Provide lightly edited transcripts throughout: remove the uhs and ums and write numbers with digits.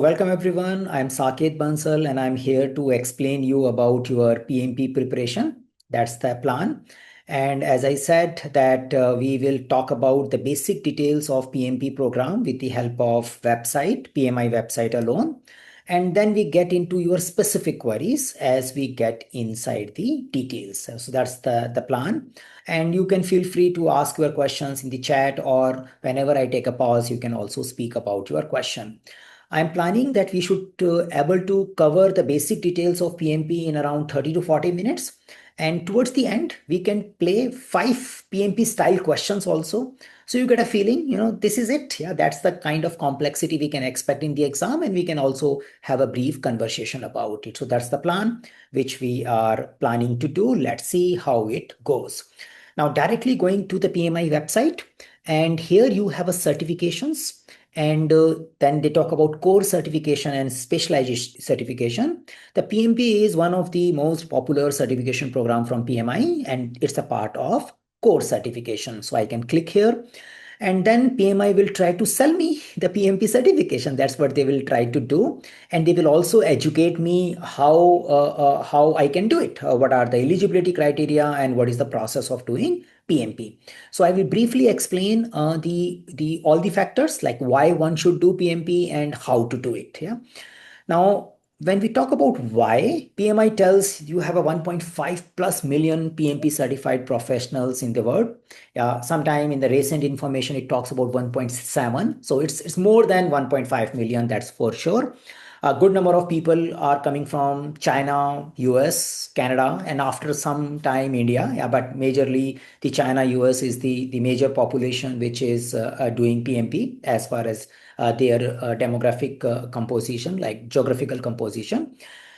Welcome everyone. I'm Saket Bansal and I'm here to explain you about your PMP preparation. That's the plan. And as I said that we will talk about the basic details of PMP program with the help of website, PMI website alone. And then we get into your specific queries as we get inside the details. So that's the plan. And you can feel free to ask your questions in the chat, or whenever I take a pause, you can also speak about your question. I'm planning that we should able to cover the basic details of PMP in around 30 to 40 minutes. And towards the end, we can play 5 PMP style questions also. So you get a feeling, this is it. Yeah, that's the kind of complexity we can expect in the exam. And we can also have a brief conversation about it. So that's the plan, which we are planning to do. Let's see how it goes. Now, directly going to the PMI website. And here you have a certifications. And then they talk about core certification and specialization certification. The PMP is one of the most popular certification program from PMI, and it's a part of core certification. So I can click here, and then PMI will try to sell me the PMP certification. That's what they will try to do. And they will also educate me how I can do it. What are the eligibility criteria and what is the process of doing PMP. So I will briefly explain the all the factors, like why one should do PMP and how to do it. Yeah. Now, when we talk about why, PMI tells you have a 1.5 plus million PMP certified professionals in the world. Sometime in the recent information, it talks about 1.7. So it's more than 1.5 million, that's for sure. A good number of people are coming from China, US, Canada, and after some time India. Yeah, but majorly the China, US is the major population which is doing PMP as far as their demographic composition, like geographical composition.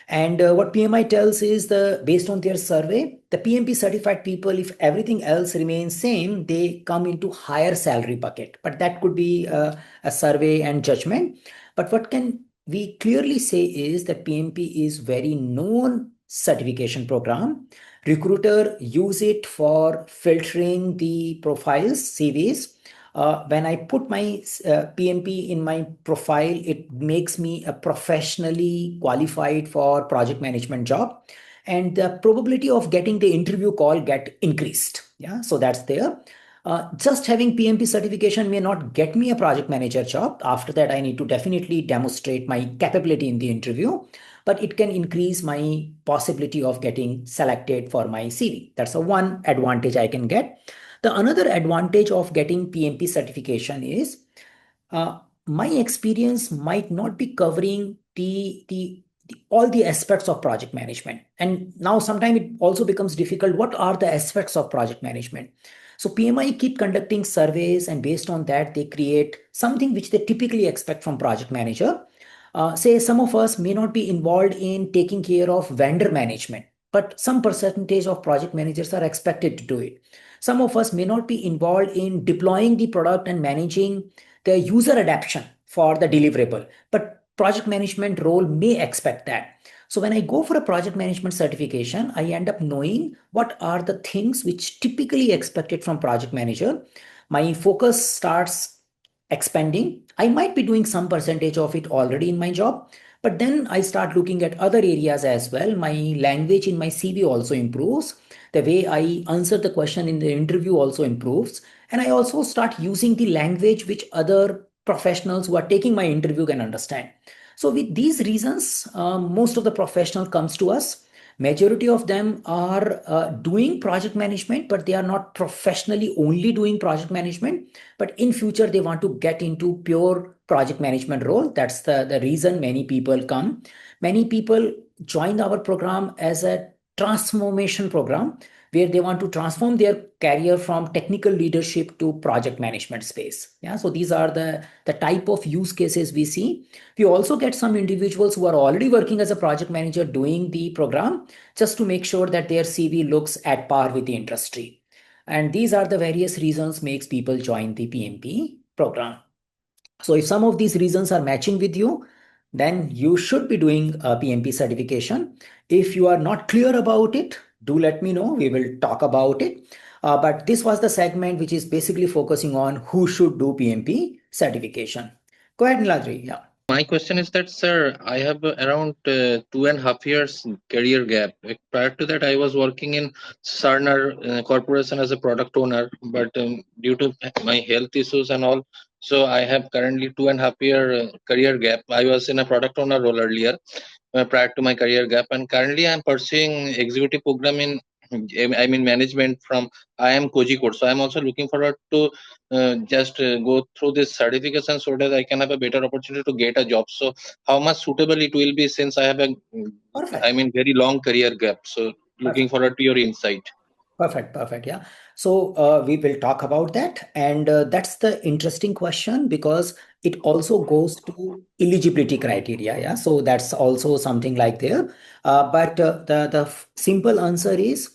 And what PMI tells is based on their survey, the PMP certified people, if everything else remains same, they come into higher salary bucket. But that could be a survey and judgment. But what can we clearly say is that PMP is very known certification program. Recruiter use it for filtering the profiles, CVs. When I put my PMP in my profile, it makes me a professionally qualified for project management job, and the probability of getting the interview call get increased. Yeah, so that's there. Just having PMP certification may not get me a project manager job. After that, I need to definitely demonstrate my capability in the interview, but it can increase my possibility of getting selected for my CV. That's the one advantage I can get. The another advantage of getting PMP certification is my experience might not be covering all the aspects of project management. And now sometimes it also becomes difficult. What are the aspects of project management? So PMI keep conducting surveys, and based on that, they create something which they typically expect from project manager. Say some of us may not be involved in taking care of vendor management, but some percentage of project managers are expected to do it. Some of us may not be involved in deploying the product and managing the user adoption for the deliverable, but project management role may expect that. So when I go for a project management certification, I end up knowing what are the things which typically expected from project manager. My focus starts expanding. I might be doing some percentage of it already in my job, but then I start looking at other areas as well. My language in my CV also improves. The way I answer the question in the interview also improves. And I also start using the language which other professionals who are taking my interview can understand. So with these reasons, most of the professional comes to us. Majority of them are doing project management, but they are not professionally only doing project management. But in future, they want to get into pure project management role. That's the reason many people come. Many people join our program as a transformation program, where they want to transform their career from technical leadership to project management space. Yeah, so these are the type of use cases we see. We also get some individuals who are already working as a project manager doing the program, just to make sure that their CV looks at par with the industry. And these are the various reasons makes people join the PMP program. So if some of these reasons are matching with you, then you should be doing a PMP certification. If you are not clear about it, do let me know. We will talk about it. But this was the segment which is basically focusing on who should do PMP certification. Go ahead, Niladri. Yeah. My question is that, sir, I have around 2.5 years career gap. Prior to that, I was working in Sarnar Corporation as a product owner, but due to my health issues and all, so I have currently 2.5 year career gap. I was in a product owner role earlier, prior to my career gap, and currently I'm pursuing executive program in management from IIM Kozhikode. So I'm also looking forward to just go through this certification so that I can have a better opportunity to get a job. So how much suitable it will be, since I have a Perfect. very long career gap. So looking Perfect. forward to your insight. Perfect, perfect. Yeah. So we will talk about that. And that's the interesting question because it also goes to eligibility criteria. Yeah. So that's also something like there. But the simple answer is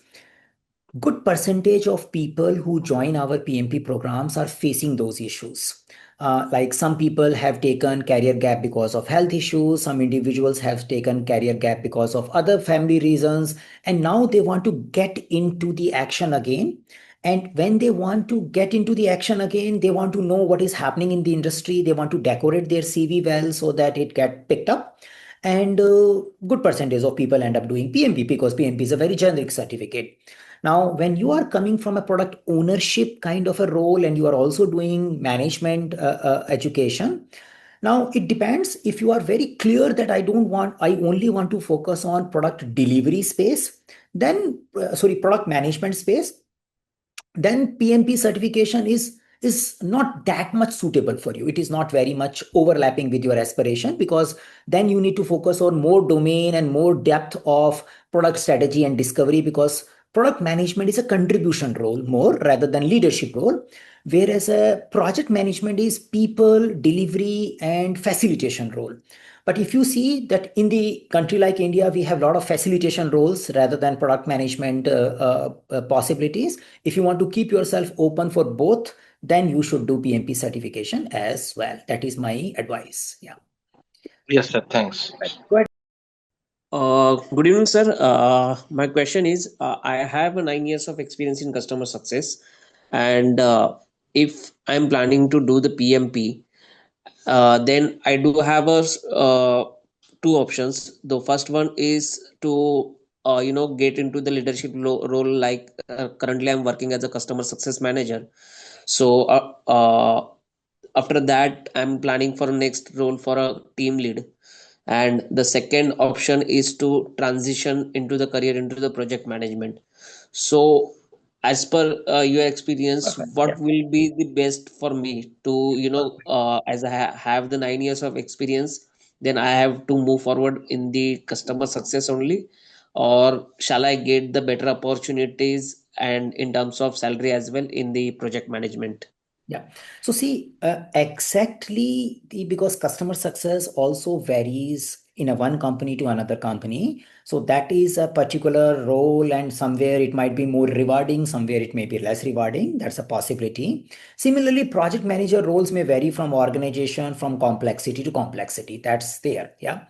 good percentage of people who join our PMP programs are facing those issues. Like some people have taken career gap because of health issues, some individuals have taken career gap because of other family reasons, and now they want to get into the action again. And when they want to get into the action again, they want to know what is happening in the industry. They want to decorate their CV well so that it get picked up. And good percentage of people end up doing PMP because PMP is a very generic certificate. Now, when you are coming from a product ownership kind of a role and you are also doing management education, now it depends. If you are very clear that I only want to focus on product delivery space, then, product management space, then PMP certification is not that much suitable for you. It is not very much overlapping with your aspiration because then you need to focus on more domain and more depth of product strategy and discovery because product management is a contribution role more rather than leadership role, whereas a project management is people, delivery, and facilitation role. But if you see that in the country like India, we have a lot of facilitation roles rather than product management possibilities. If you want to keep yourself open for both, then you should do PMP certification as well. That is my advice. Yeah. Yes, sir. Thanks. Go ahead. Good evening, sir. My question is I have a 9 years of experience in customer success, and if I'm planning to do the PMP, then I do have two options. The first one is to get into the leadership role. Like currently, I'm working as a customer success manager. So after that, I'm planning for a next role for a team lead, and the second option is to transition into the career into the project management. So as per your experience, Perfect. Yeah. what will be the best for me to as I have the 9 years of experience, then I have to move forward in the customer success only, or shall I get the better opportunities and in terms of salary as well in the project management? Yeah. So see, because customer success also varies in a one company to another company. So that is a particular role, and somewhere it might be more rewarding, somewhere it may be less rewarding. That's a possibility. Similarly, project manager roles may vary from organization, from complexity to complexity. That's there. Yeah.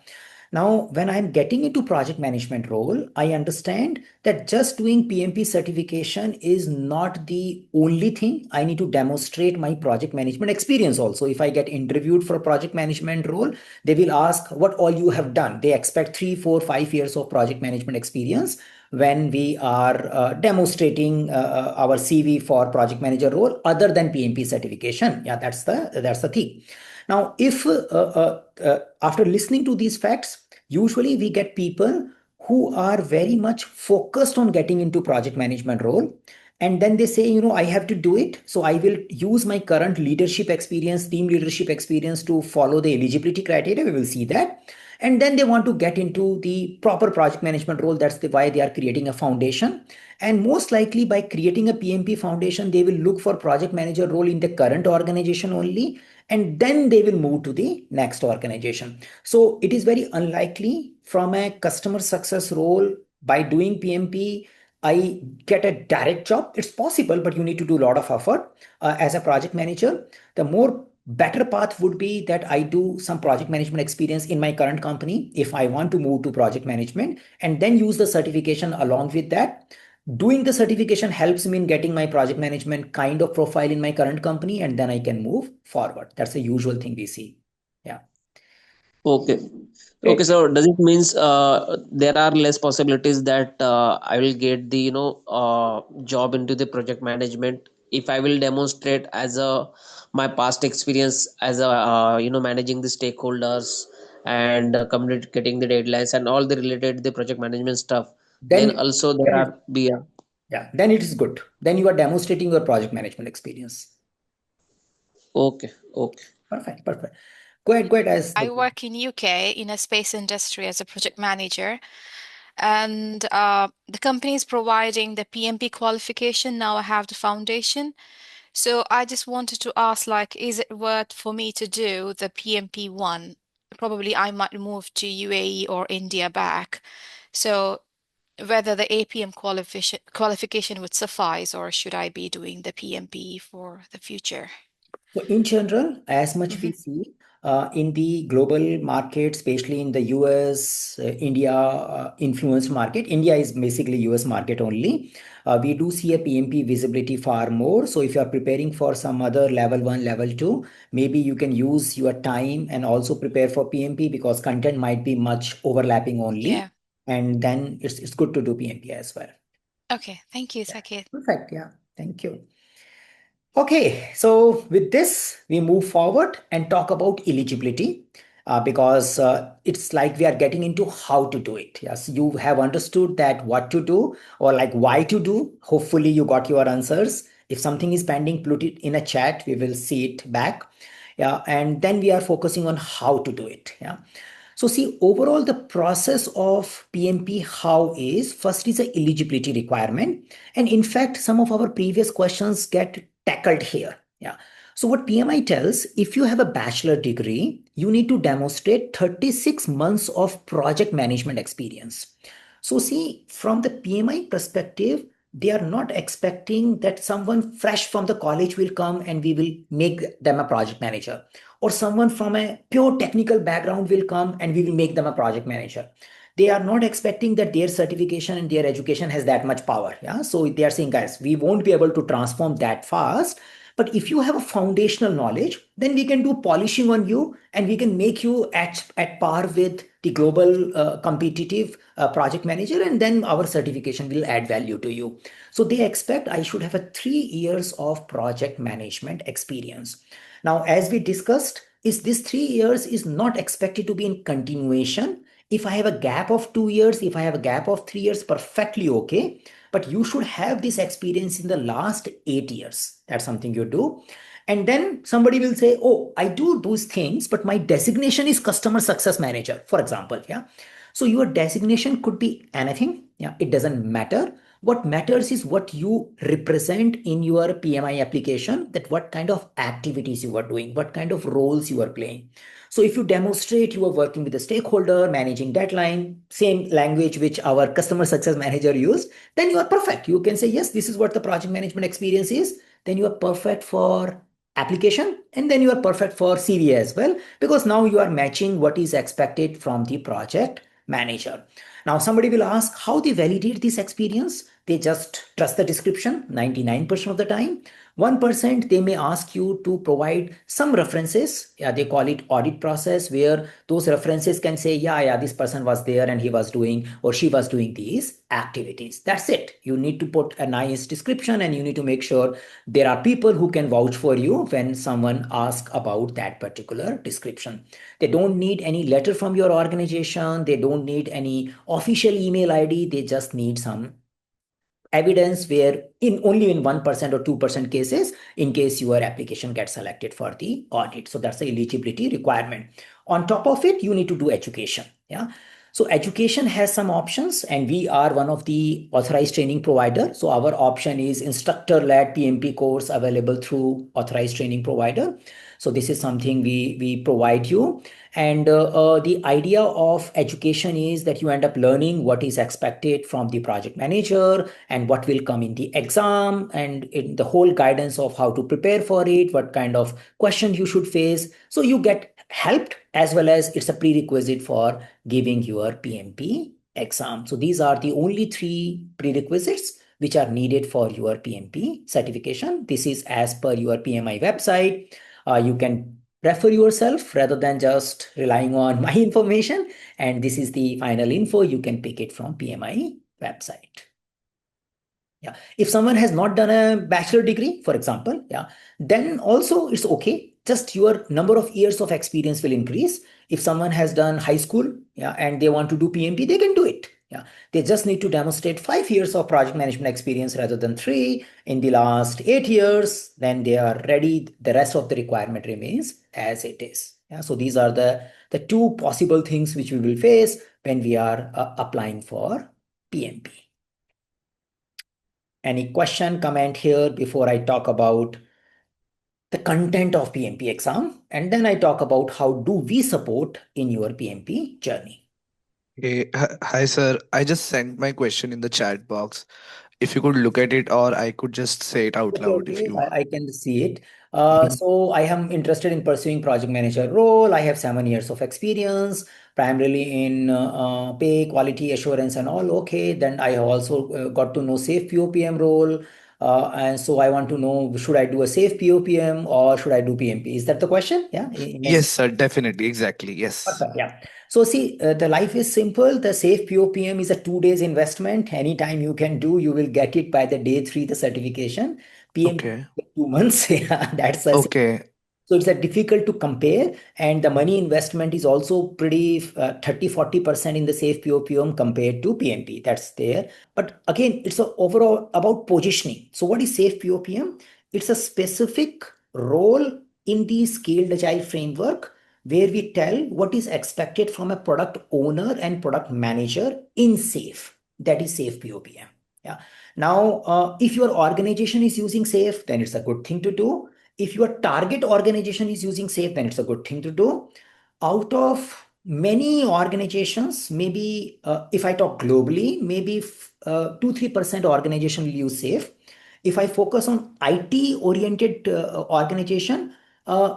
Now, when I'm getting into project management role, I understand that just doing PMP certification is not the only thing. I need to demonstrate my project management experience also. If I get interviewed for a project management role, they will ask what all you have done. They expect 3, 4, 5 years of project management experience when we are demonstrating our CV for project manager role other than PMP certification. Yeah, that's the thing. Now, if after listening to these facts, usually we get people who are very much focused on getting into project management role, and then they say, I have to do it, so I will use my current leadership experience, team leadership experience, to follow the eligibility criteria. We will see that. And then they want to get into the proper project management role. That's why they are creating a foundation. And most likely by creating a PMP foundation, they will look for project manager role in the current organization only, and then they will move to the next organization. So it is very unlikely from a customer success role by doing PMP, I get a direct job. It's possible, but you need to do a lot of effort as a project manager. The more better path would be that I do some project management experience in my current company if I want to move to project management, and then use the certification along with that. Doing the certification helps me in getting my project management kind of profile in my current company, and then I can move forward. That's the usual thing we see. Yeah. Okay. Okay, Great. so does it means there are less possibilities that I will get the job into the project management if I will demonstrate as a my past experience as a managing the stakeholders and communicating the deadlines and all the related the project management stuff. Then Then, also there then are be a, yeah, then it is good. Then you are demonstrating your project management experience. okay, okay. Perfect, perfect. Go ahead as I the work in UK in a space industry as a project manager, and the company is providing the PMP qualification. Now I have the foundation. So I just wanted to ask, like, is it worth for me to do the PMP one? Probably I might move to UAE or India back. So whether the APM qualification would suffice, or should I be doing the PMP for the future? So in general, as much we Hmm. see in the global market, especially in the US, India influenced market, India is basically US market only. We do see a PMP visibility far more. So if you are preparing for some other level one, level two, maybe you can use your time and also prepare for PMP because content might be much overlapping only. Yeah. And then it's good to do PMP as well. Okay. Thank you, Yeah, Sakit. perfect. Yeah, thank you. Okay, so with this, we move forward and talk about eligibility because it's like we are getting into how to do it. Yes, you have understood that what to do or like why to do. Hopefully, you got your answers. If something is pending, put it in a chat. We will see it back. Yeah, and then we are focusing on how to do it. Yeah. So see, overall, the process of PMP how is first is a eligibility requirement. And in fact, some of our previous questions get tackled here. Yeah. So what PMI tells, if you have a bachelor degree, you need to demonstrate 36 months of project management experience. So see, from the PMI perspective, they are not expecting that someone fresh from the college will come and we will make them a project manager, or someone from a pure technical background will come and we will make them a project manager. They are not expecting that their certification and their education has that much power. Yeah. So they are saying, guys, we won't be able to transform that fast. But if you have a foundational knowledge, then we can do polishing on you and we can make you at par with the global competitive project manager. And then our certification will add value to you. So they expect I should have a 3 years of project management experience. Now, as we discussed, is this 3 years is not expected to be in continuation. If I have a gap of 2 years, if I have a gap of 3 years, perfectly okay. But you should have this experience in the last 8 years. That's something you do. And then somebody will say, oh, I do those things, but my designation is customer success manager, for example. Yeah. So your designation could be anything. Yeah. It doesn't matter. What matters is what you represent in your PMI application, that what kind of activities you are doing, what kind of roles you are playing. So if you demonstrate you are working with a stakeholder, managing deadline, same language which our customer success manager used, then you are perfect. You can say, yes, this is what the project management experience is. Then you are perfect for application and then you are perfect for CV as well, because now you are matching what is expected from the project manager. Now somebody will ask how they validate this experience. They just trust the description 99% of the time. 1% they may ask you to provide some references. Yeah, they call it audit process, where those references can say, yeah, this person was there and he was doing or she was doing these activities. That's it. You need to put a nice description and you need to make sure there are people who can vouch for you when someone asks about that particular description. They don't need any letter from your organization. They don't need any official email ID. They just need some evidence where in only in 1% or 2% cases, in case your application gets selected for the audit. So that's the eligibility requirement. On top of it, you need to do education. Yeah. So education has some options and we are one of the authorized training provider. So our option is instructor led PMP course available through authorized training provider. So this is something we provide you. And the idea of education is that you end up learning what is expected from the project manager and what will come in the exam and in the whole guidance of how to prepare for it, what kind of questions you should face. So you get helped as well as it's a prerequisite for giving your PMP exam. So these are the only three prerequisites which are needed for your PMP certification. This is as per your PMI website. You can refer yourself rather than just relying on my information. And this is the final info. You can pick it from PMI website. Yeah. If someone has not done a bachelor degree, for example, yeah, then also it's okay. Just your number of years of experience will increase. If someone has done high school, yeah, and they want to do PMP, they can do it. Yeah. They just need to demonstrate 5 years of project management experience rather than 3 in the last 8 years. Then they are ready. The rest of the requirement remains as it is. Yeah. So these are the two possible things which we will face when we are applying for PMP. Any question, comment here before I talk about the content of PMP exam, and then I talk about how do we support in your PMP journey. Hey, hi, sir. I just sent my question in the chat box. If you could look at it, or I could just say it out Okay, loud if okay, you. I can see it. Mhm. So I am interested in pursuing project manager role. I have 7 years of experience, primarily in pay, quality assurance, and all. Okay, then I have also got to know safe POPM role. And so I want to know, should I do a safe POPM or should I do PMP? Is that the question? Yeah. Yes, sir. Definitely. Exactly. Yes. Perfect. Yeah. So see, the life is simple. The safe POPM is a 2 days investment. Anytime you can do, you will get it by the day 3, the certification. PMP, Okay. 2 months. Yeah, that's a Okay. so it's a difficult to compare, and the money investment is also pretty 30-40% in the safe POPM compared to PMP. That's there. But again, it's a overall about positioning. So what is safe POPM? It's a specific role in the scaled agile framework where we tell what is expected from a product owner and product manager in safe. That is safe POPM. Yeah. Now, if your organization is using safe, then it's a good thing to do. If your target organization is using safe, then it's a good thing to do. Out of many organizations, maybe if I talk globally, maybe 2-3% organization will use safe. If I focus on IT oriented organization,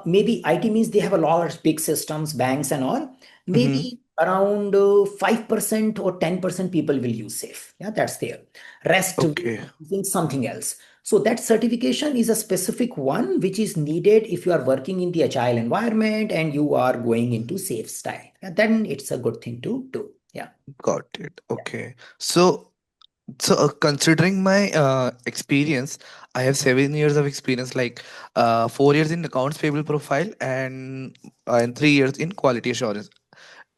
maybe IT means they have a lot of big systems, banks and all. Hmm. Maybe around 5% or 10% people will use safe. Yeah, that's there. Rest will be Okay. using something else. So that certification is a specific one which is needed if you are working in the agile environment and you are going into safe style. Yeah, then it's a good thing to do. Yeah. Got it. Okay. So, considering my experience, I have 7 years of experience, like 4 years in accounts payable profile and 3 years in quality assurance.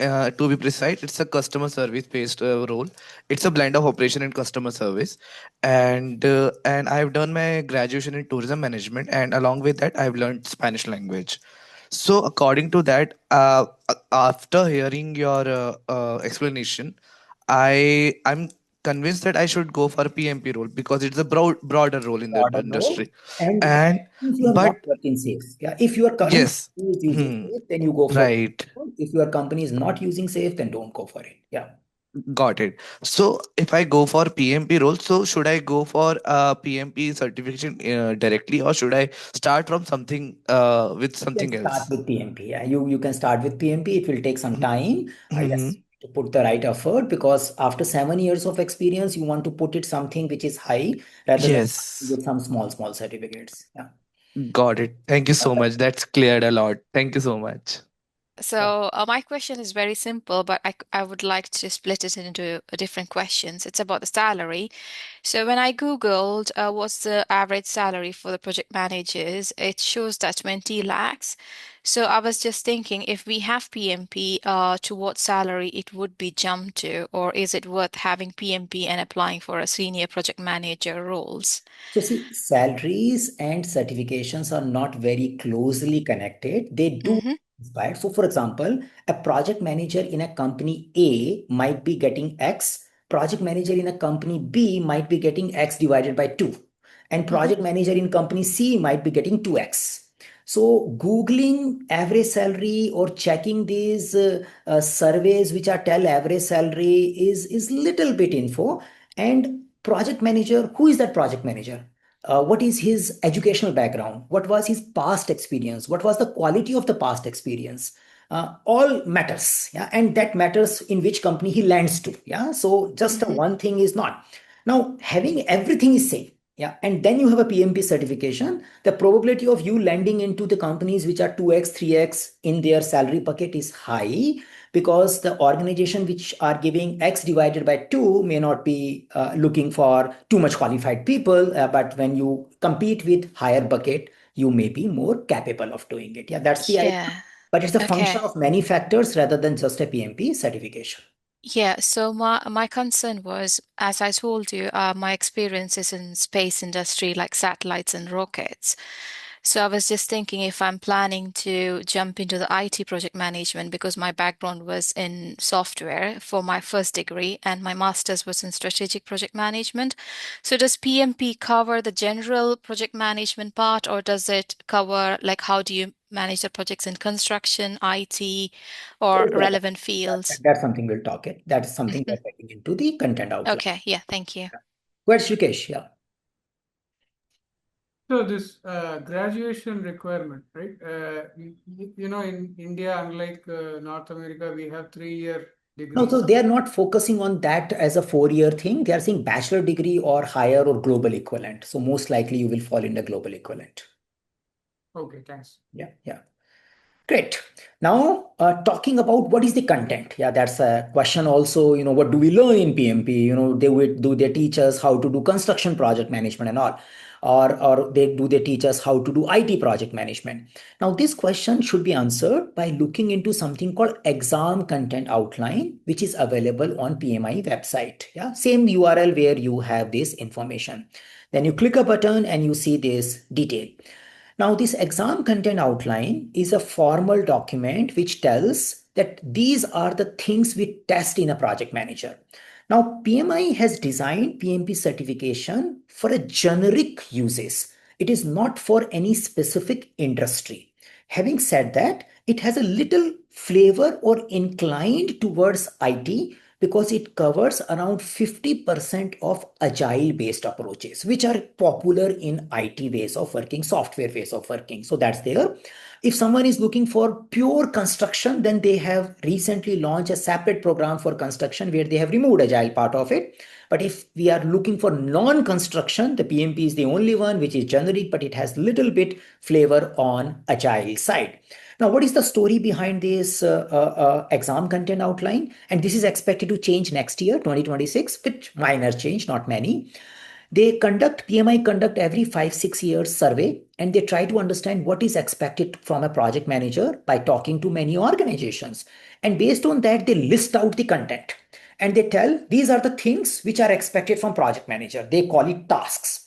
To be precise, it's a customer service based role. It's a blend of operation and customer service, and I've done my graduation in tourism management, and along with that, I've learned Spanish language. So, according to that, after hearing your explanation, I'm convinced that I should go for a PMP role because it's a broader role in the Broader role. industry. And And if you are not but working safe, yeah, if your current yes, company is using hmm, safe, then you go for it. right. If your company is not using safe, then don't go for it. Yeah. Got it. So if I go for PMP role, so should I go for PMP certification directly, or should I start from something with You can something start else? with PMP. Yeah, you can start with PMP. It will take some time. Mm-hmm. Yes, to put the right effort because after 7 years of experience, you want to put it something which is high rather than Yes, with some small certificates. Yeah. got it. Thank you so Perfect. much. That's cleared a lot. Thank you so much. Yeah. So my question is very simple, but I would like to split it into different questions. It's about the salary. So when I Googled what's the average salary for the project managers, it shows that 20 lakhs. So I was just thinking if we have PMP, to what salary it would be jumped to, or is it worth having PMP and applying for a senior project manager roles? So see, salaries and certifications are not very closely connected. They do Mm-hmm. inspire. So for example, a project manager in a company A might be getting X, project manager in a company B might be getting X divided by 2, and Mm-hmm. project manager in company C might be getting 2X. So Googling average salary or checking these surveys which are tell average salary is little bit info. And project manager, who is that project manager? What is his educational background? What was his past experience? What was the quality of the past experience? All matters, yeah, and that matters in which company he lands to, yeah. So just Mm-hmm. one thing is not. Now having everything is same, Yeah, and then you have a PMP certification. The probability of you landing into the companies which are 2x, 3x in their salary bucket is high, because the organization which are giving X divided by 2 may not be looking for too much qualified people, but when you compete with higher bucket, you may be more capable of doing it. Yeah, that's the idea. Yeah. But it's a function Okay. of many factors rather than just a PMP certification. Yeah, so my concern was, as I told you, my experience is in space industry like satellites and rockets. So I was just thinking if I'm planning to jump into the IT project management, because my background was in software for my first degree and my master's was in strategic project management. So does PMP cover the general project management part, or does it cover like how do you manage the projects in construction, IT, or relevant fields? That's something we'll talk it. That is something Mhm. we're getting into the content outline. Okay, yeah, thank you. Where's Rikesh? Yeah. So this graduation requirement, right? In India, unlike North America, we have 3-year No, degrees. so they are not focusing on that as a 4-year thing. They are saying bachelor degree or higher or global equivalent. So most likely you will fall in the global equivalent. Okay, thanks. Yeah, yeah. Great. Now, talking about what is the content? Yeah, that's a question also. What do we learn in PMP? Do they teach us how to do construction project management and all? Or they teach us how to do IT project management? Now, this question should be answered by looking into something called exam content outline, which is available on PMI website. Yeah, same URL where you have this information. Then you click a button and you see this detail. Now, this exam content outline is a formal document which tells that these are the things we test in a project manager. Now, PMI has designed PMP certification for a generic uses. It is not for any specific industry. Having said that, it has a little flavor or inclined towards IT, because it covers around 50% of agile based approaches, which are popular in IT ways of working, software ways of working. So that's there. If someone is looking for pure construction, then they have recently launched a separate program for construction where they have removed agile part of it. But if we are looking for non-construction, the PMP is the only one which is generic, but it has little bit flavor on agile side. Now, what is the story behind this exam content outline? And this is expected to change next year, 2026, with minor change, not many. PMI conduct every 5-6 years survey, and they try to understand what is expected from a project manager by talking to many organizations. And based on that, they list out the content. And they tell these are the things which are expected from project manager. They call it tasks.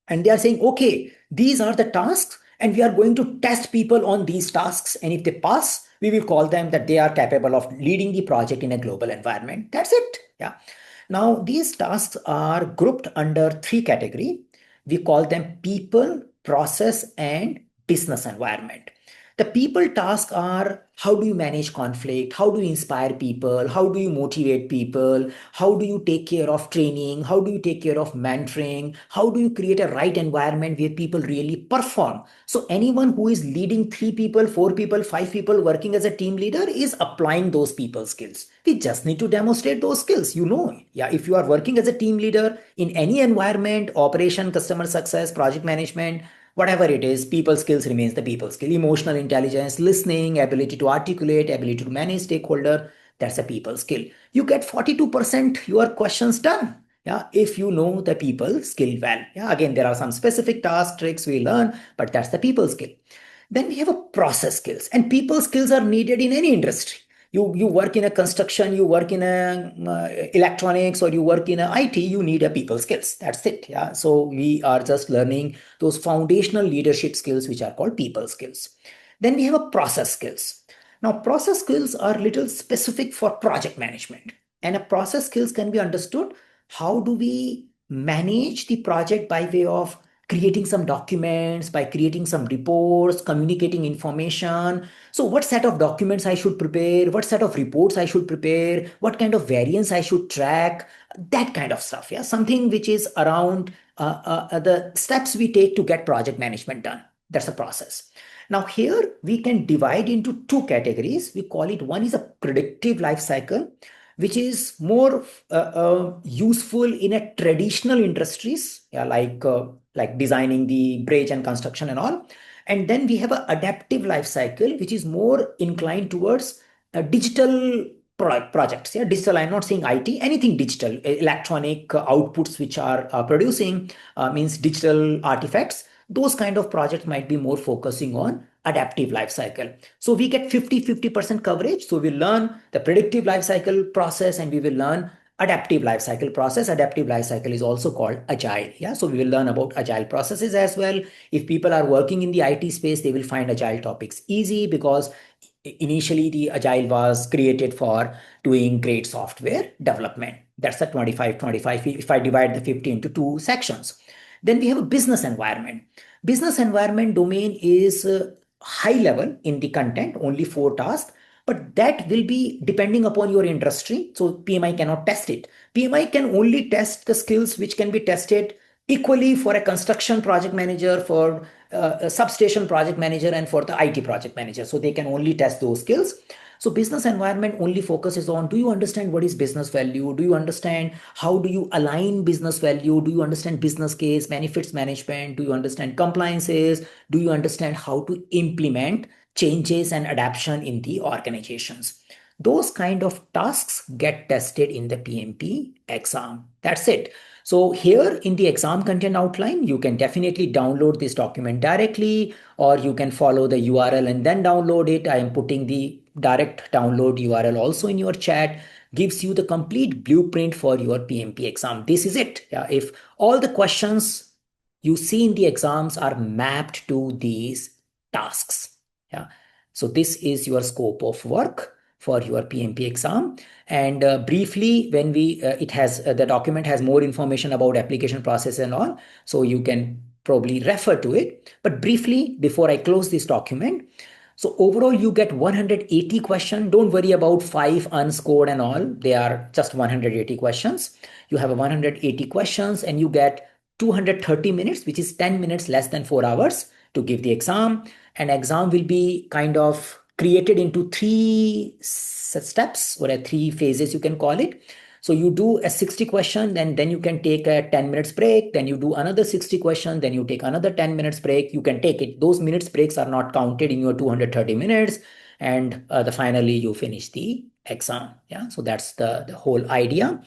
And they are saying, okay, these are the tasks, and we are going to test people on these tasks. And if they pass, we will call them that they are capable of leading the project in a global environment. That's it. Yeah. Now, these tasks are grouped under 3 categories. We call them people, process, and business environment. The people tasks are: how do you manage conflict? How do you inspire people? How do you motivate people? How do you take care of training? How do you take care of mentoring? How do you create a right environment where people really perform? So anyone who is leading 3 people, 4 people, 5 people working as a team leader is applying those people skills. We just need to demonstrate those skills. Yeah, if you are working as a team leader in any environment, operation, customer success, project management, whatever it is, people skills remains the people skill. Emotional intelligence, listening, ability to articulate, ability to manage stakeholder, that's a people skill. You get 42% your questions done. Yeah, if you know the people skill well. Yeah, again, there are some specific task tricks we learn, but that's the people skill. Then we have a process skills, and people skills are needed in any industry. You work in a construction, you work in a electronics, or you work in a IT, you need a people skills. That's it. Yeah, so we are just learning those foundational leadership skills which are called people skills. Then we have a process skills. Now, process skills are little specific for project management, and a process skills can be understood: how do we manage the project by way of creating some documents, by creating some reports, communicating information. So what set of documents I should prepare, what set of reports I should prepare, what kind of variance I should track, that kind of stuff. Yeah, something which is around the steps we take to get project management done. That's a process. Now here we can divide into 2 categories. We call it, one is a predictive life cycle, which is more useful in a traditional industries, like designing the bridge and construction and all. And then we have an adaptive life cycle, which is more inclined towards digital projects. Yeah, digital. I'm not saying IT, anything digital, electronic outputs which are producing means digital artifacts. Those kind of projects might be more focusing on adaptive life cycle. So we get 50% coverage. So we learn the predictive life cycle process and we will learn adaptive life cycle process. Adaptive life cycle is also called agile. Yeah, so we will learn about agile processes as well. If people are working in the IT space, they will find agile topics easy because initially the agile was created for doing great software development. That's the 25 if I divide the 50 into two sections. Then we have a business environment. Business environment domain is high level in the content, only 4 tasks, but that will be depending upon your industry. So PMI cannot test it. PMI can only test the skills which can be tested equally for a construction project manager, for a substation project manager, and for the IT project manager. So they can only test those skills. So business environment only focuses on, do you understand what is business value? Do you understand how do you align business value? Do you understand business case, benefits management? Do you understand compliances? Do you understand how to implement changes and adaptation in the organizations? Those kind of tasks get tested in the PMP exam. That's it. So here in the exam content outline, you can definitely download this document directly, or you can follow the URL and then download it. I am putting the direct download URL also in your chat. Gives you the complete blueprint for your PMP exam. This is it. Yeah, if all the questions you see in the exams are mapped to these tasks. Yeah, so this is your scope of work for your PMP exam. And briefly, when it has the document has more information about application process and all, so you can probably refer to it. But briefly, before I close this document, so overall you get 180 questions. Don't worry about 5 unscored and all. They are just 180 questions. You have a 180 questions and you get 230 minutes, which is 10 minutes less than 4 hours to give the exam. And exam will be kind of created into 3 steps or 3 phases, you can call it. So you do a 60 question, and then you can take a 10 minutes break. Then you do another 60 question. Then you take another 10 minutes break. You can take it. Those minutes breaks are not counted in your 230 minutes. And finally you finish the exam. Yeah. So that's the whole idea.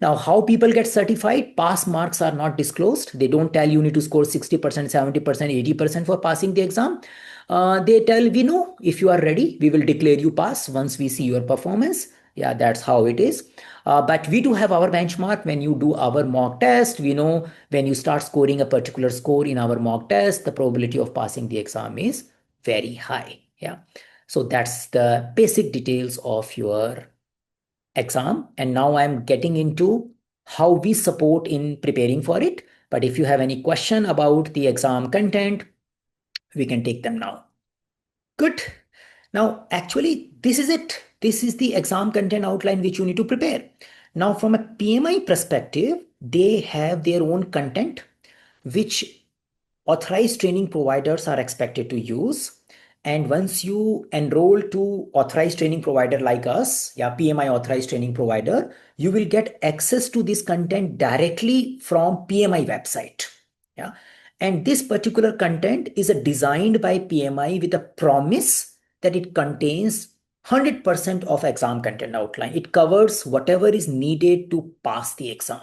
Now, how people get certified? Pass marks are not disclosed. They don't tell you need to score 60%, 70%, 80% for passing the exam. They tell, we know if you are ready, we will declare you pass once we see your performance. Yeah, that's how it is. But we do have our benchmark. When you do our mock test, we know when you start scoring a particular score in our mock test, the probability of passing the exam is very high. Yeah. So that's the basic details of your exam. And now I'm getting into how we support in preparing for it. But if you have any question about the exam content, we can take them now. Good. Now, actually, this is it. This is the exam content outline which you need to prepare. Now, from a PMI perspective, they have their own content, which authorized training providers are expected to use. And once you enroll to authorized training provider like us, yeah, PMI authorized training provider, you will get access to this content directly from PMI website. Yeah. And this particular content is designed by PMI with a promise that it contains 100% of exam content outline. It covers whatever is needed to pass the exam.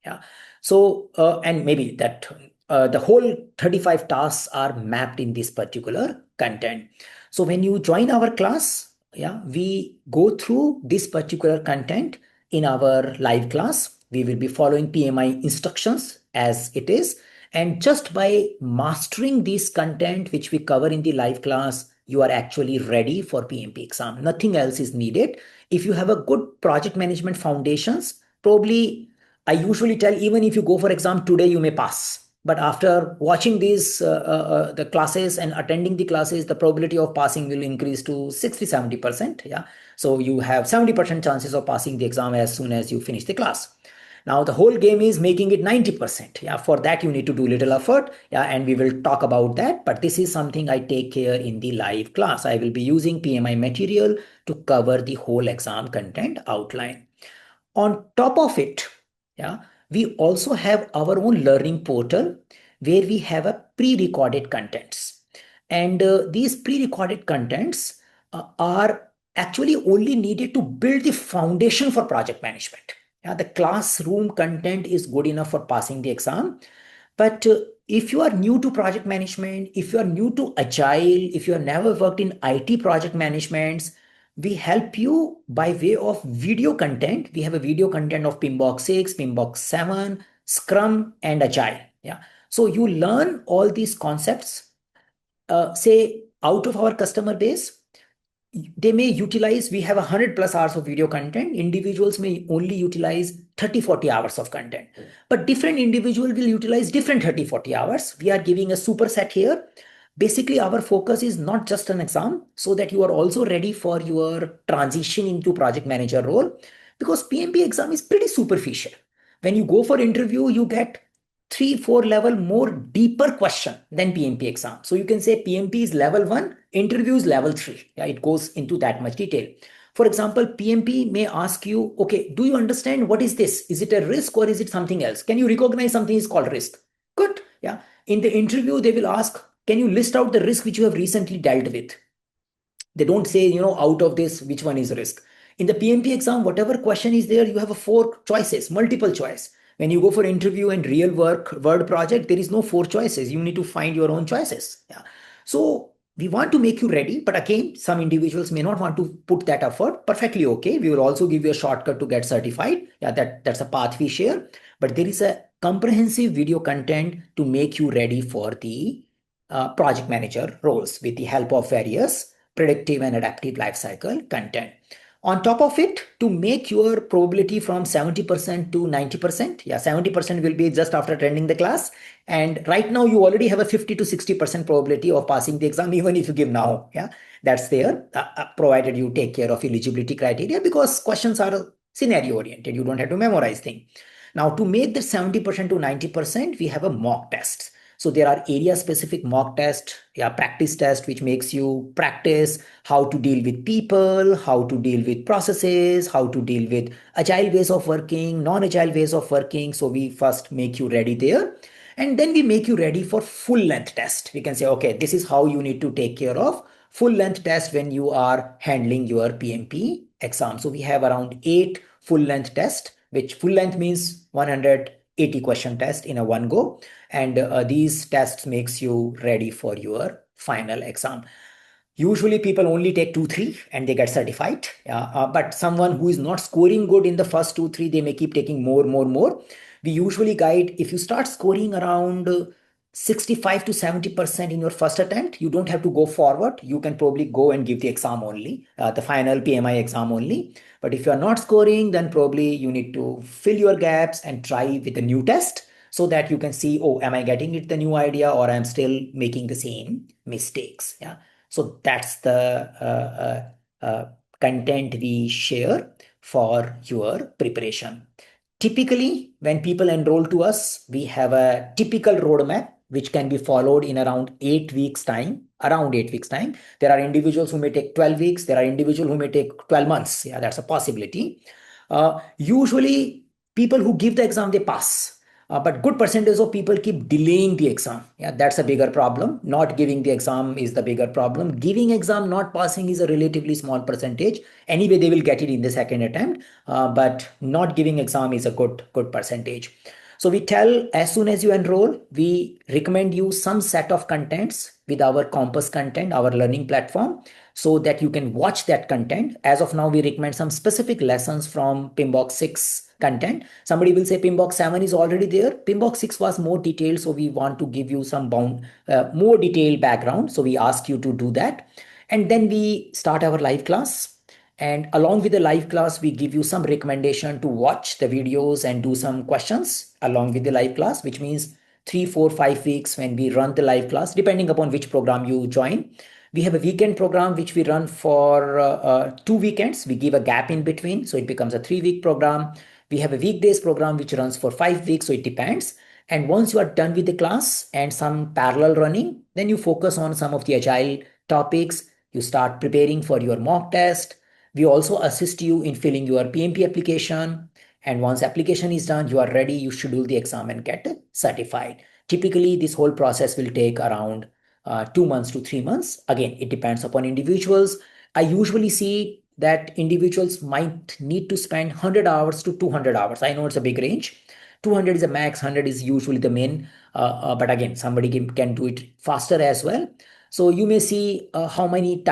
Yeah. So, and maybe that the whole 35 tasks are mapped in this particular content. So when you join our class, yeah, we go through this particular content in our live class. We will be following PMI instructions as it is. And just by mastering this content, which we cover in the live class, you are actually ready for PMP exam. Nothing else is needed. If you have a good project management foundations, probably I usually tell, even if you go for exam today, you may pass. But after watching these the classes and attending the classes, the probability of passing will increase to 60-70%. Yeah. So you have 70% chances of passing the exam as soon as you finish the class. Now the whole game is making it 90%. Yeah, for that you need to do little effort. Yeah, and we will talk about that. But this is something I take care in the live class. I will be using PMI material to cover the whole exam content outline. On top of it, yeah, we also have our own learning portal where we have a pre-recorded contents. And these pre-recorded contents are actually only needed to build the foundation for project management. Yeah, the classroom content is good enough for passing the exam. But if you are new to project management, if you are new to Agile, if you have never worked in IT project management, we help you by way of video content. We have a video content of PMBOK 6, PMBOK 7, Scrum, and Agile. Yeah. So you learn all these concepts, say, out of our customer base. They may utilize, we have 100 plus hours of video content. Individuals may only utilize 30-40 hours of content, but different individual will utilize different 30-40 hours. We are giving a superset here. Basically, our focus is not just an exam, so that you are also ready for your transition into project manager role, because PMP exam is pretty superficial. When you go for interview, you get 3-4 level more deeper question than PMP exam. So you can say PMP is level 1, interview is level 3. Yeah, it goes into that much detail. For example, PMP may ask you, okay, do you understand what is this? Is it a risk or is it something else? Can you recognize something is called risk? Good. Yeah. In the interview, they will ask, can you list out the risk which you have recently dealt with? They don't say, out of this, which one is risk. In the PMP exam, whatever question is there, you have a 4 choices, multiple choice. When you go for interview and real work word project, there is no 4 choices. You need to find your own choices. Yeah. So we want to make you ready, but again, some individuals may not want to put that effort. Perfectly okay. We will also give you a shortcut to get certified. Yeah, that's a path we share. But there is a comprehensive video content to make you ready for the project manager roles with the help of various predictive and adaptive lifecycle content. On top of it, to make your probability from 70% to 90%, yeah, 70% will be just after attending the class. And right now you already have a 50 to 60% probability of passing the exam, even if you give now. Yeah, that's there, provided you take care of eligibility criteria, because questions are scenario oriented. You don't have to memorize things. Now, to make the 70% to 90%, we have a mock test. So there are area specific mock test, yeah, practice test, which makes you practice how to deal with people, how to deal with processes, how to deal with agile ways of working, non-agile ways of working. So we first make you ready there. And then we make you ready for full length test. We can say, okay, this is how you need to take care of full length test when you are handling your PMP exam. So we have around 8 full length tests, which full length means 180 question test in a one go. And these tests makes you ready for your final exam. Usually people only take 2-3 and they get certified. But someone who is not scoring good in the first 2-3, they may keep taking more. We usually guide, if you start scoring around 65 to 70% in your first attempt, you don't have to go forward. You can probably go and give the exam only, the final PMI exam only. But if you are not scoring, then probably you need to fill your gaps and try with a new test, so that you can see, oh, am I getting it the new idea, or I'm still making the same mistakes? Yeah. So that's the content we share for your preparation. Typically, when people enroll to us, we have a typical roadmap which can be followed in around 8 weeks time. Around 8 weeks time. There are individuals who may take 12 weeks. There are individuals who may take 12 months. Yeah, that's a possibility. Usually, people who give the exam, they pass. But good percentage of people keep delaying the exam. Yeah, that's a bigger problem. Not giving the exam is the bigger problem. Giving exam, not passing is a relatively small percentage. Anyway, they will get it in the second attempt. But not giving exam is a good percentage. So we tell, as soon as you enroll, we recommend you some set of contents with our Compass content, our learning platform, so that you can watch that content. As of now, we recommend some specific lessons from PMBOK 6 content. Somebody will say PMBOK 7 is already there. PMBOK 6 was more detailed, so we want to give you some more detailed background. So we ask you to do that. And then we start our live class. And along with the live class, we give you some recommendation to watch the videos and do some questions along with the live class, which means 3, 4, 5 weeks when we run the live class, depending upon which program you join. We have a weekend program which we run for 2 weekends. We give a gap in between, so it becomes a 3-week program. We have a weekdays program which runs for 5 weeks, so it depends. And once you are done with the class and some parallel running, then you focus on some of the agile topics. You start preparing for your mock test. We also assist you in filling your PMP application. And once application is done, you are ready, you schedule the exam and get certified. Typically, this whole process will take around 2 months to 3 months. Again, it depends upon individuals. I usually see that individuals might need to spend 100 hours to 200 hours. I know it's a big range. 200 is a max, 100 is usually the min. But again, somebody can do it faster as well. So you may see how many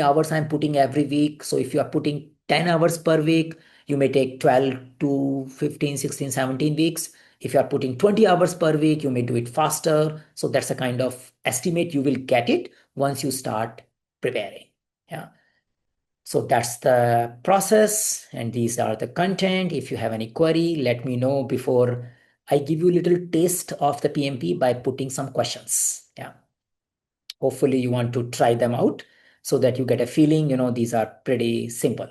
hours I'm putting every week. So if you are putting 10 hours per week, you may take 12 to 15, 16, 17 weeks. If you are putting 20 hours per week, you may do it faster. So that's a kind of estimate you will get it once you start preparing. Yeah. So that's the process and these are the content. If you have any query, let me know before I give you a little taste of the PMP by putting some questions. Yeah. Hopefully you want to try them out so that you get a feeling, these are pretty simple.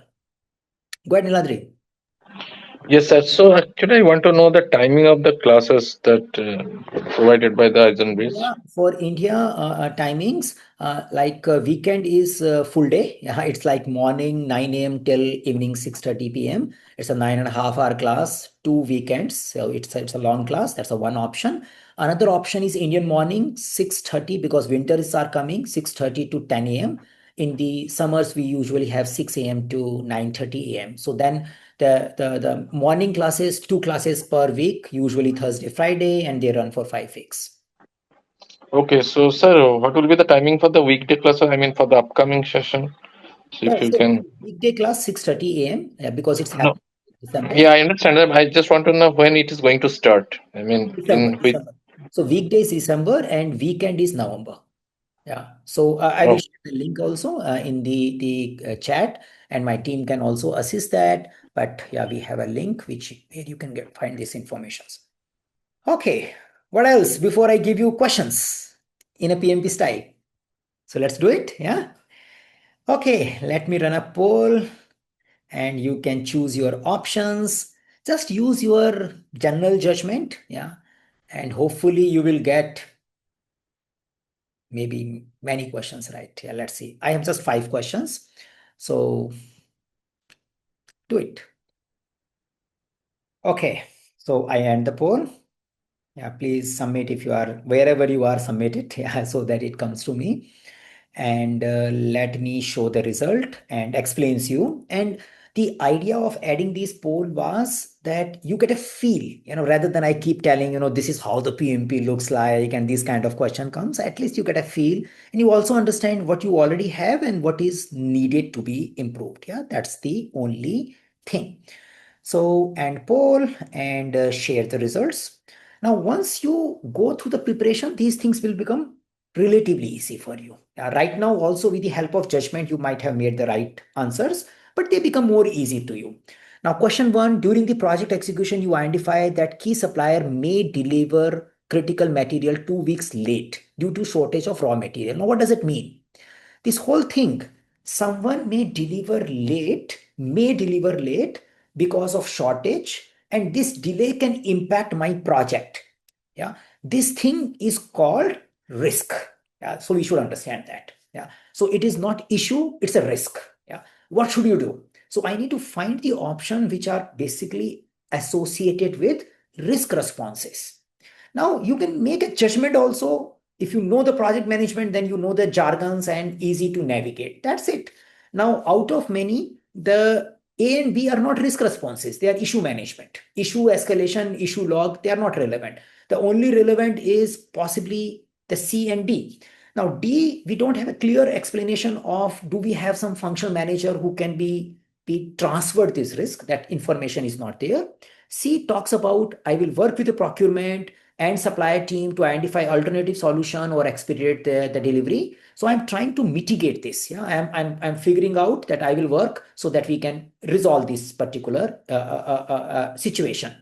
Go ahead, Niladri. Yes, sir. So actually, I want to know the timing of the classes that provided by the Eisenbridge. Yeah, for India timings, weekend is full day. Yeah, it's like morning 9 a.m. till evening 6:30 p.m. It's a 9.5 hour class, 2 weekends. So it's a long class. That's a one option. Another option is Indian morning 6:30 because winters are coming 6:30 to 10 a.m. In the summers, we usually have 6 a.m. to 9:30 a.m. So then the morning classes, 2 classes per week, usually Thursday, Friday, and they run for 5 weeks. Okay, so sir, what will be the timing for the weekday class? I mean, for the upcoming session. So if Yeah, you so can. weekday class 6:30 a.m. Because it's No. happening in December. Yeah, I understand that. I just want to know when it is going to start. I mean, December, in which. December. So weekday is December and weekend is November. Yeah. So I will Oh, share the link also in the chat, and my team can also assist that. But yeah, we have a link where you can find these informations. Okay. What else before I give you questions in a PMP style? So let's do it. Yeah. Okay. Let me run a poll. And you can choose your options. Just use your general judgment. Yeah. And hopefully you will get maybe many questions right. Yeah. Let's see. I have just 5 questions. So do it. Okay. So I end the poll. Yeah. Please submit if you are wherever you are, submit it. Yeah. So that it comes to me. And let me show the result and explains you. And the idea of adding this poll was that you get a feel, rather than I keep telling, this is how the PMP looks like and this kind of question comes, at least you get a feel and you also understand what you already have and what is needed to be improved. Yeah, that's the only thing. So, and poll and share the results. Now, once you go through the preparation, these things will become relatively easy for you. Right now, also with the help of judgment, you might have made the right answers, but they become more easy to you. Now, question one, during the project execution, you identify that key supplier may deliver critical material 2 weeks late due to shortage of raw material. Now, what does it mean? This whole thing, someone may deliver late because of shortage, and this delay can impact my project. Yeah, this thing is called risk. Yeah, so we should understand that. Yeah, so it is not issue, it's a risk. Yeah, what should you do? So I need to find the option which are basically associated with risk responses. Now you can make a judgment also. If you know the project management, then you know the jargons and easy to navigate. That's it. Now, out of many, the A and B are not risk responses. They are issue management, issue escalation, issue log. They are not relevant. The only relevant is possibly the C and D. Now, D, we don't have a clear explanation of do we have some functional manager who can be transferred this risk. That information is not there. C talks about I will work with the procurement and supplier team to identify alternative solution or expedite the delivery. So I'm trying to mitigate this. Yeah, I'm figuring out that I will work so that we can resolve this particular situation.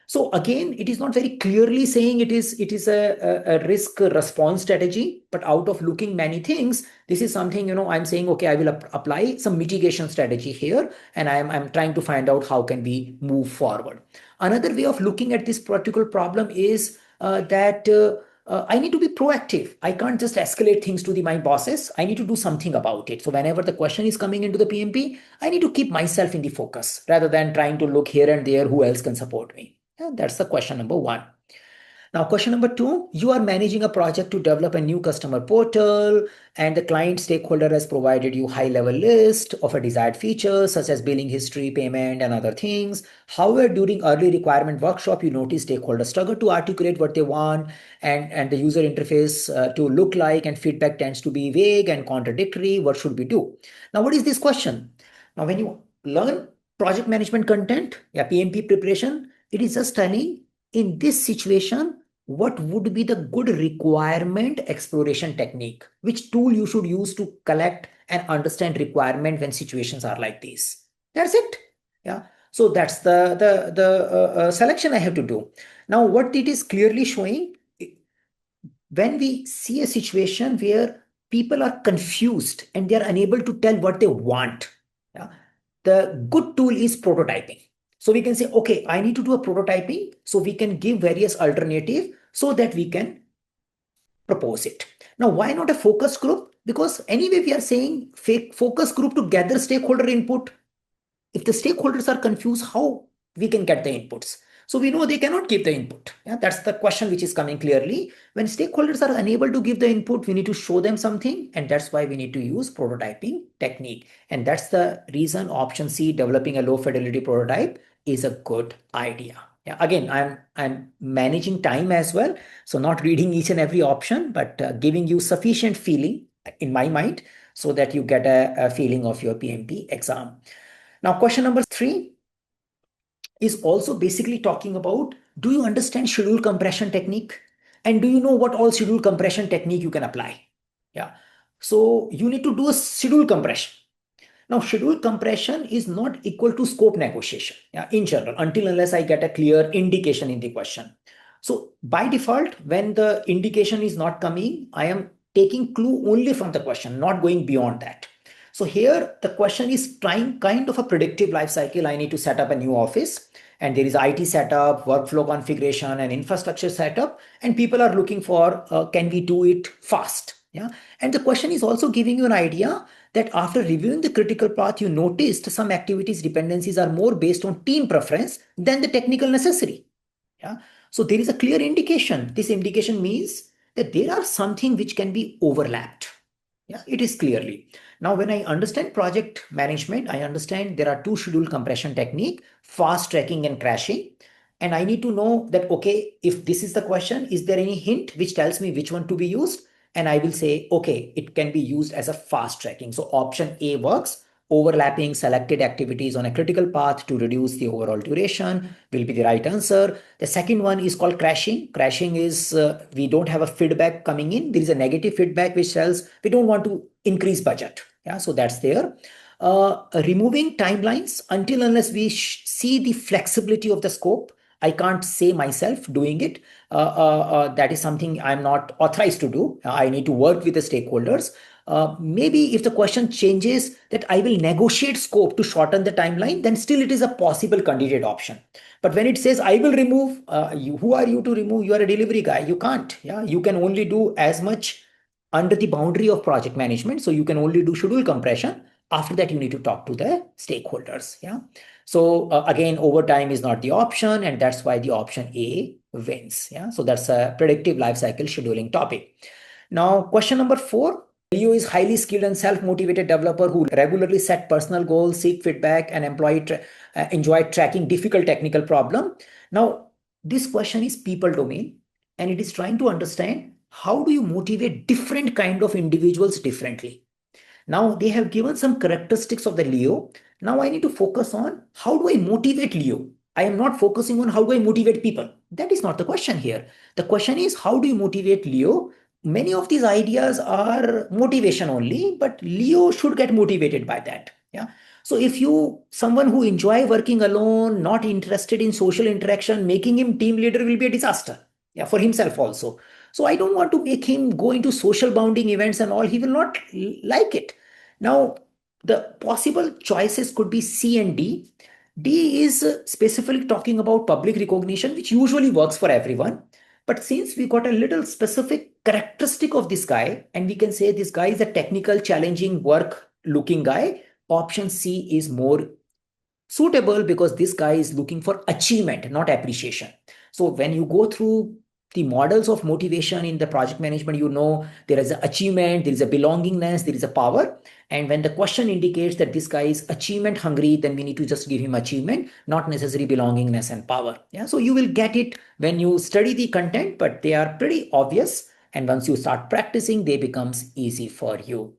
So again, it is not very clearly saying it is a risk response strategy, but out of looking many things, this is something, I'm saying, okay, I will apply some mitigation strategy here, and I'm trying to find out how can we move forward. Another way of looking at this particular problem is that I need to be proactive. I can't just escalate things to my bosses. I need to do something about it. So whenever the question is coming into the PMP, I need to keep myself in the focus rather than trying to look here and there who else can support me. Yeah, that's the question number one. Now, question number two, you are managing a project to develop a new customer portal, and the client stakeholder has provided you high-level list of a desired features such as billing history, payment, and other things. However, during early requirement workshop, you notice stakeholders struggle to articulate what they want, and the user interface to look like, and feedback tends to be vague and contradictory. What should we do? Now, what is this question? Now, when you learn project management content, yeah, PMP preparation, it is just telling in this situation, what would be the good requirement exploration technique? Which tool you should use to collect and understand requirement when situations are like this? That's it. Yeah. So that's the selection I have to do. Now, what it is clearly showing, when we see a situation where people are confused and they are unable to tell what they want, yeah, the good tool is prototyping. So we can say, okay, I need to do a prototyping, so we can give various alternatives so that we can propose it. Now, why not a focus group? Because anyway, we are saying focus group to gather stakeholder input. If the stakeholders are confused, how we can get the inputs? So we know they cannot give the input. Yeah, that's the question which is coming clearly. When stakeholders are unable to give the input, we need to show them something, and that's why we need to use prototyping technique. And that's the reason option C, developing a low fidelity prototype, is a good idea. Yeah, again, I'm managing time as well, so not reading each and every option, but giving you sufficient feeling in my mind so that you get a feeling of your PMP exam. Now, question number 3 is also basically talking about, do you understand schedule compression technique? And do you know what all schedule compression technique you can apply? Yeah. So you need to do a schedule compression. Now, schedule compression is not equal to scope negotiation, yeah, in general, until unless I get a clear indication in the question. So by default, when the indication is not coming, I am taking clue only from the question, not going beyond that. So here the question is trying kind of a predictive life cycle. I need to set up a new office, and there is IT setup, workflow configuration, and infrastructure setup, and people are looking for can we do it fast? Yeah, and the question is also giving you an idea that after reviewing the critical path, you noticed some activities dependencies are more based on team preference than the technical necessary. Yeah. So there is a clear indication. This indication means that there are something which can be overlapped. Yeah, it is clearly. Now, when I understand project management, I understand there are two schedule compression technique, fast tracking and crashing. And I need to know that, okay, if this is the question, is there any hint which tells me which one to be used? And I will say, okay, it can be used as a fast tracking. So option A works. Overlapping selected activities on a critical path to reduce the overall duration will be the right answer. The second one is called crashing. Crashing is we don't have a feedback coming in. There is a negative feedback which tells we don't want to increase budget. Yeah, so that's there. Removing timelines until unless we see the flexibility of the scope. I can't say myself doing it. That is something I'm not authorized to do. I need to work with the stakeholders. Maybe if the question changes that I will negotiate scope to shorten the timeline, then still it is a possible candidate option. But when it says I will remove, who are you to remove? You are a delivery guy. You can't. Yeah, you can only do as much under the boundary of project management. So you can only do schedule compression. After that, you need to talk to the stakeholders. Yeah. So again, overtime is not the option, and that's why the option A wins. Yeah. So that's a predictive lifecycle scheduling topic. Now, question number 4. Leo is highly skilled and self-motivated developer who regularly set personal goals, seek feedback, and enjoy tracking difficult technical problem. Now, this question is people domain, and it is trying to understand how do you motivate different kind of individuals differently. Now they have given some characteristics of the Leo. Now I need to focus on how do I motivate Leo. I am not focusing on how do I motivate people. That is not the question here. The question is how do you motivate Leo? Many of these ideas are motivation only, but Leo should get motivated by that. Yeah. So if someone who enjoy working alone, not interested in social interaction, making him team leader will be a disaster. Yeah, for himself also. So I don't want to make him go into social bounding events and all. He will not like it. Now, the possible choices could be C and D. D is specifically talking about public recognition, which usually works for everyone. But since we got a little specific characteristic of this guy, and we can say this guy is a technical, challenging, work looking guy, option C is more suitable because this guy is looking for achievement, not appreciation. So when you go through the models of motivation in the project management, there is an achievement, there is a belongingness, there is a power. And when the question indicates that this guy is achievement hungry, then we need to just give him achievement, not necessarily belongingness and power. Yeah. So you will get it when you study the content, but they are pretty obvious. And once you start practicing, they becomes easy for you.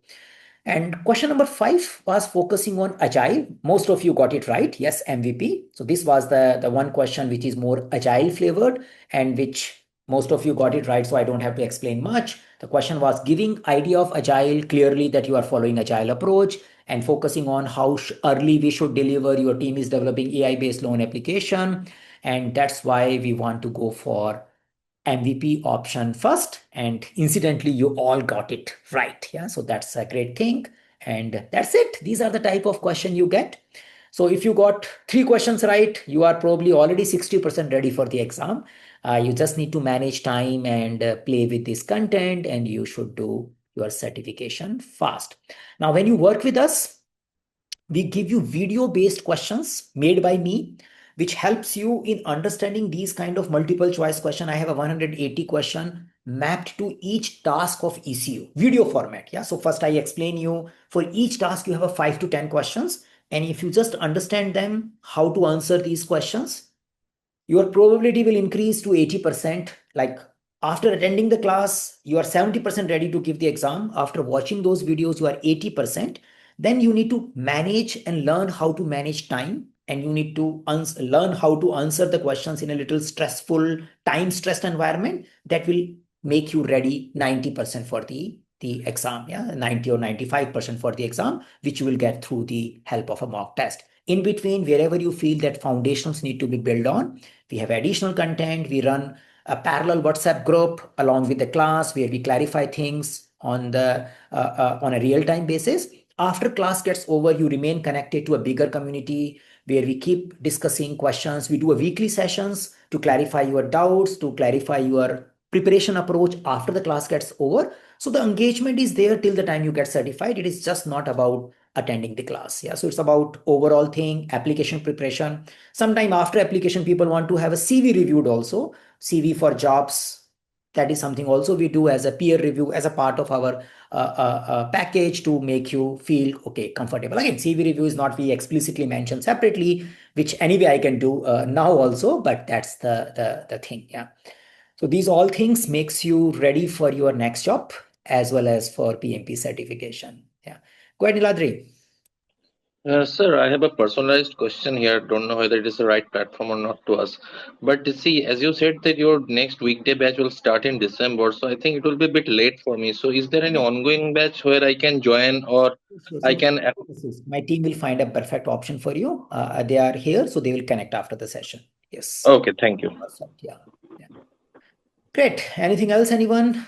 And question number 5 was focusing on agile. Most of you got it right. Yes, MVP. So this was the one question which is more agile flavored and which most of you got it right. So I don't have to explain much. The question was giving idea of agile clearly that you are following agile approach and focusing on how early we should deliver. Your team is developing AI based loan application. And that's why we want to go for MVP option first. And incidentally, you all got it right. Yeah, so that's a great thing. And that's it. These are the type of question you get. So if you got 3 questions right, you are probably already 60% ready for the exam. You just need to manage time and play with this content, and you should do your certification fast. Now, when you work with us, we give you video based questions made by me, which helps you in understanding these kind of multiple choice question. I have a 180 question mapped to each task of ECU video format. Yeah, so first I explain you for each task you have a 5 to 10 questions, and if you just understand them, how to answer these questions, your probability will increase to 80%. Like after attending the class, you are 70% ready to give the exam. After watching those videos, you are 80%. Then you need to manage and learn how to manage time. And you need to learn how to answer the questions in a little stressful, time stressed environment that will make you ready 90% for the exam. Yeah, 90 or 95% for the exam, which you will get through the help of a mock test. In between, wherever you feel that foundations need to be built on, we have additional content. We run a parallel WhatsApp group along with the class where we clarify things on a real-time basis. After class gets over, you remain connected to a bigger community where we keep discussing questions. We do a weekly sessions to clarify your doubts, to clarify your preparation approach after the class gets over. So the engagement is there till the time you get certified. It is just not about attending the class. Yeah, so it's about overall thing, application preparation. Sometime after application, people want to have a CV reviewed also, CV for jobs. That is something also we do as a peer review as a part of our package to make you feel okay, comfortable. Again, CV review is not we explicitly mentioned separately, which anyway I can do now also, but that's the thing. Yeah. So these all things makes you ready for your next job as well as for PMP certification. Yeah. Go ahead, Niladri. Sir, I have a personalized question here. Don't know whether it is the right platform or not to us. But see, as you said that your next weekday batch will start in December, so I think it will be a bit late for me. So is there any ongoing batch where I can join or Yes, I yes, can? yes. My team will find a perfect option for you. They are here, so they will connect after the session. Yes. Okay, thank you. Perfect. Yeah. Yeah. Great. Anything else, anyone?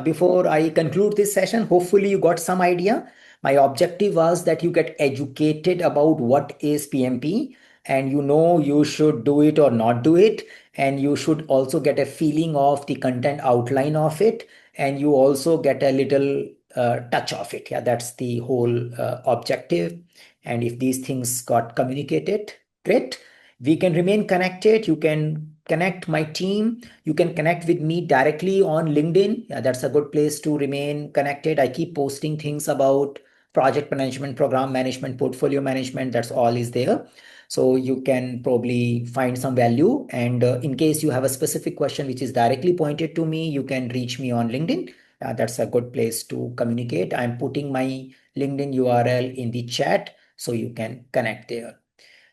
Before I conclude this session, hopefully you got some idea. My objective was that you get educated about what is PMP and you should do it or not do it. And you should also get a feeling of the content outline of it. And you also get a little touch of it. Yeah, that's the whole objective. And if these things got communicated, great. We can remain connected. You can connect my team. You can connect with me directly on LinkedIn. Yeah, that's a good place to remain connected. I keep posting things about project management, program management, portfolio management. That's all is there. So you can probably find some value. And in case you have a specific question which is directly pointed to me, you can reach me on LinkedIn. That's a good place to communicate. I'm putting my LinkedIn URL in the chat so you can connect there.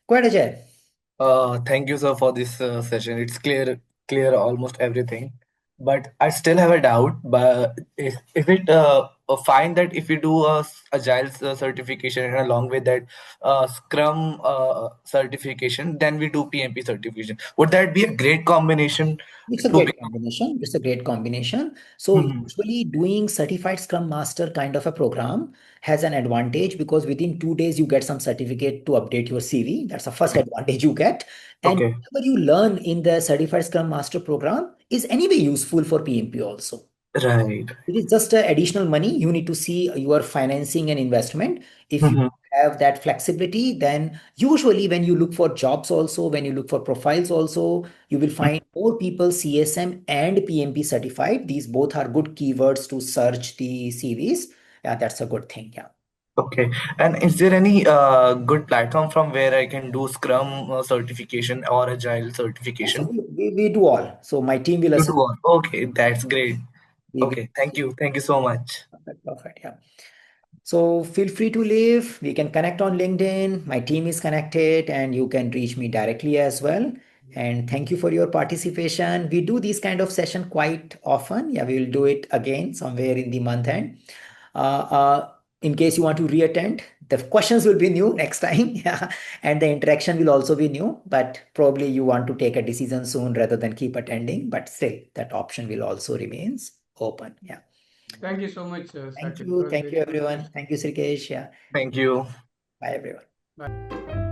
Go ahead, Ajay. Thank you, sir, for this session. It's clear almost everything. But I still have a doubt. But if it find that if we do a agile certification and along with that Scrum certification, then we do PMP certification. Would that be a great combination It's a to great be? combination. It's a great combination. So Mhm. usually doing certified Scrum Master kind of a program has an advantage because within 2 days you get some certificate to update your CV. That's the first advantage you get. And Okay, whatever you learn in the certified Scrum Master program is anyway useful for PMP also. right. It is just additional money. You need to see your financing and investment. If you Mhm. have that flexibility, then usually when you look for jobs also, when you look for profiles also, you will find more people CSM and PMP certified. These both are good keywords to search the CVs. Yeah, that's a good thing. Yeah. Okay. And is there any good platform from where I can do Scrum certification or Agile So certification? we do all. So my team will You assist. do all. Okay, that's great. We will. Okay, thank you. Thank you so much. Perfect. Yeah. So feel free to leave. We can connect on LinkedIn. My team is connected and you can reach me directly as well. And thank you for your participation. We do this kind of session quite often. Yeah, we will do it again somewhere in the month end. In case you want to reattend, the questions will be new next time. Yeah, and the interaction will also be new. But probably you want to take a decision soon rather than keep attending. But still, that option will also remains open. Yeah. Thank you so much, Thank Saket. It you. was Thank you, very good everyone. session. Thank you, Srikesh. Yeah. Thank you. Bye, everyone. Bye.